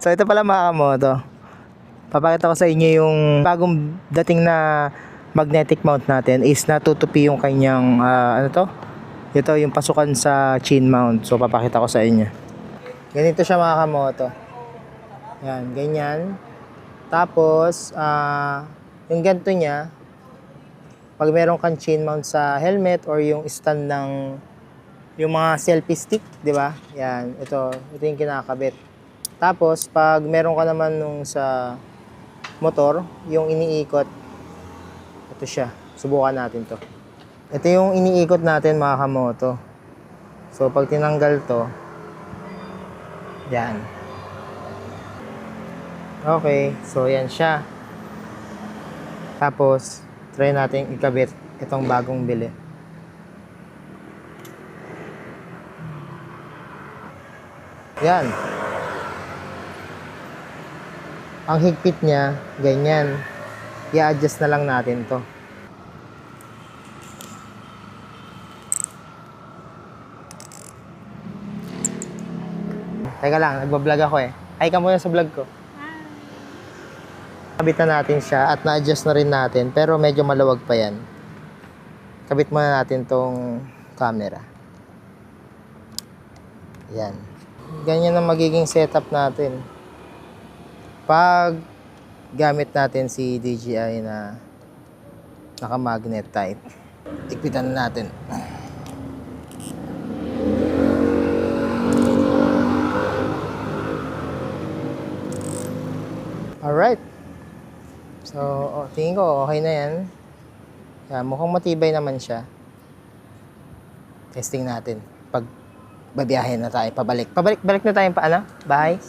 So ito pala mga kamoto. Papakita ko sa inyo yung bagong dating na magnetic mount natin is natutupi yung kanyang ano to? Ito yung pasukan sa chin mount. So papakita ko sa inyo. Ganito siya mga kamoto. Yan, ganyan. Tapos yung ganito niya, pag meron kang chin mount sa helmet or yung stand ng yung mga selfie stick, di ba? Yan, ito yung kinakabit. Tapos pag meron ka naman nung sa motor, yung iniikot, ito siya. Subukan natin to. Ito yung iniikot natin mga kamoto. So pag tinanggal to, yan. Okay, so yan siya. Tapos try natin ikabit itong bagong bili. Yan. Ang higpit niya, ganyan. I-adjust na lang natin to. Teka lang, nagbablog ako eh. Ay ka muna sa vlog ko. Kabit na natin siya at na-adjust na rin natin, pero medyo maluwag pa yan. Kabit muna natin tong camera. Yan. Ganyan ang magiging setup natin pag gamit natin si DJI na naka-magnet type. Ikpitan natin. Alright. So, tingin ko okay na yan. Yan, mukhang matibay naman siya. Testing natin. Pag babiyahin na tayo, pabalik na tayo pa, ano? Bahay.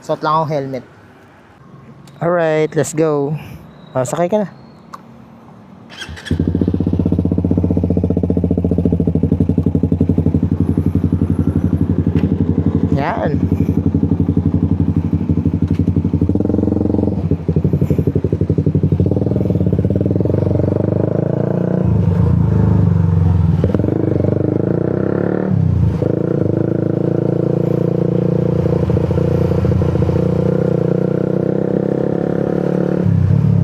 Suot lang akong helmet. Alright, let's go. Sakay ka na. Yan.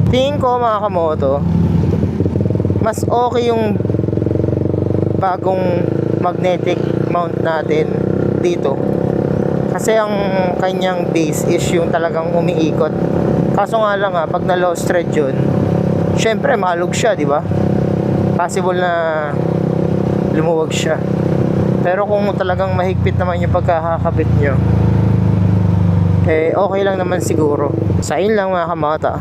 Tingin ko mga kamoto, mas okay yung bagong magnetic mount natin dito. Kasi ang kanyang base is yung talagang umiikot. Kaso nga lang pag na low thread yun, syempre malug siya, di ba? Possible na lumuwag siya. Pero kung talagang mahigpit naman yung pagkakakabit nyo, eh okay lang naman siguro. Sa inyo lang mga kamata.